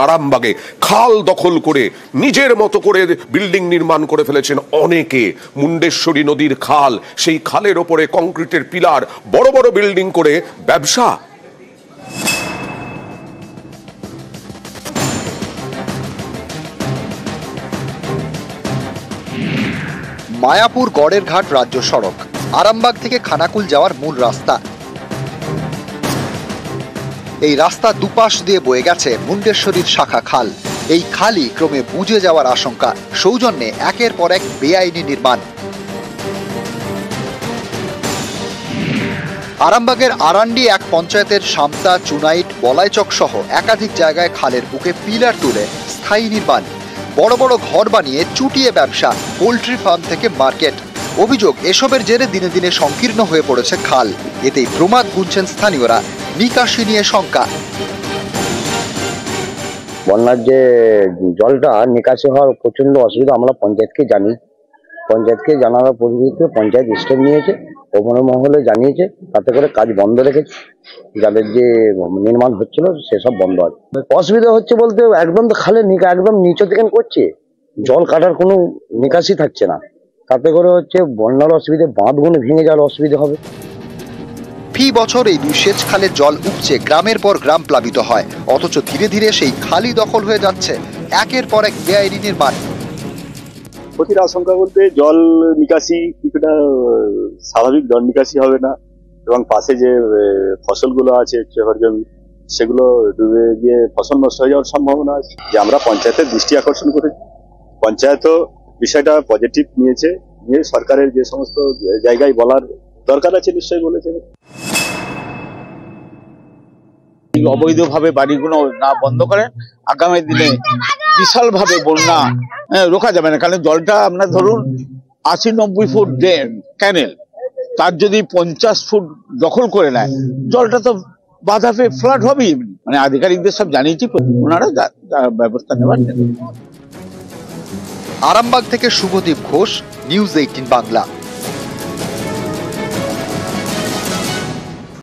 আরামবাগে খাল দখল করে নিজের মতো করে বিল্ডিং নির্মাণ করে ফেলেছেন অনেকে। মুন্ডেশ্বরী নদীর খাল, সেই খালের ওপরে কংক্রিটের পিলার, বড় বড় বিল্ডিং করে ব্যবসা। মায়াপুর গড়ের ঘাট রাজ্য সড়ক আরামবাগ থেকে খানাকুল যাওয়ার মূল রাস্তা। এই রাস্তা দুপাশ দিয়ে বয়ে গেছে মুন্ডেশ্বরীর শাখা খাল। এই খালই ক্রমে বুজে যাওয়ার আশঙ্কা, সৌজন্যে একের পর এক বেআইনি নির্মাণ। আরামবাগের আরান্ডি এক পঞ্চায়েতের সামতা, চুনাইট, বলাইচক সহ একাধিক জায়গায় খালের বুকে পিলার তুলে স্থায়ী নির্মাণ, বড় বড় ঘর বানিয়ে চুটিয়ে ব্যবসা, পোল্ট্রি ফার্ম থেকে মার্কেট। অভিযোগ, এসবের জেরে দিনে দিনে সংকীর্ণ হয়ে পড়েছে খাল। এতেই প্রমাদ গুনছেন স্থানীয়রা, নিকাশি নিয়ে শঙ্কা। বন্যার যে জলটা নিকাশি হওয়ার প্রচন্ড অসুবিধা, আমরা পঞ্চায়েতকে জানানোর পরিপ্রেক্ষিতে পঞ্চায়েত স্টেপ নিয়েছে, ওপর মহলে জানিয়েছে, তাতে করে কাজ বন্ধ রেখেছে। যাদের যে নির্মাণ হচ্ছিল সেসব বন্ধ আছে। অসুবিধা হচ্ছে বলতে একদম তো খালে একদম নিচু থেকে করছে, জল কাটার কোনো নিকাশি থাকছে না। তাতে করে হচ্ছে বন্যার অসুবিধা, বাঁধগুলো ভেঙে যাওয়ার অসুবিধা হবে। ফি বছর এই দুই সেচ খালের জল উপচে গ্রামের পর গ্রাম প্লাবিত হয়, অথচ ধীরে ধীরে সেই খালই দখল হয়ে যাচ্ছে একের পর এক বেআইনি নির্মাণ। ক্ষতির আশঙ্কা বলতে জল নিকাশি কিছুটা স্বাভাবিক জল নিকাশি হবে না, এবং পাশে যে ফসলগুলো আছে চেহার জমি, সেগুলো ডুবে গিয়ে ফসল নষ্ট হয়ে যাওয়ার সম্ভাবনা আছে। যে আমরা পঞ্চায়েতের দৃষ্টি আকর্ষণ করেছি, পঞ্চায়েতও বিষয়টা পজিটিভ নিয়ে সরকারের যে সমস্ত জায়গায় বলার দরকার আছে নিশ্চয়ই বলেছে। অবৈধভাবে বাড়িগুলো না বন্ধ করেন, আগামী দিনে বিশাল ভাবে বন্যা রোকা যাবে না। কারণ জলটা আপনার ধরুন 80-90 ফুট ক্যানেল, তার যদি 50 ফুট দখল করে নেয়, জলটা তো বাধা পেয়ে ফ্লাড হবেই। মানে আধিকারিকদের সব জানিয়েছি, ওনারা ব্যবস্থা নেওয়ার। আরামবাগ থেকে শুভদীপ ঘোষ, নিউজ 18 বাংলা।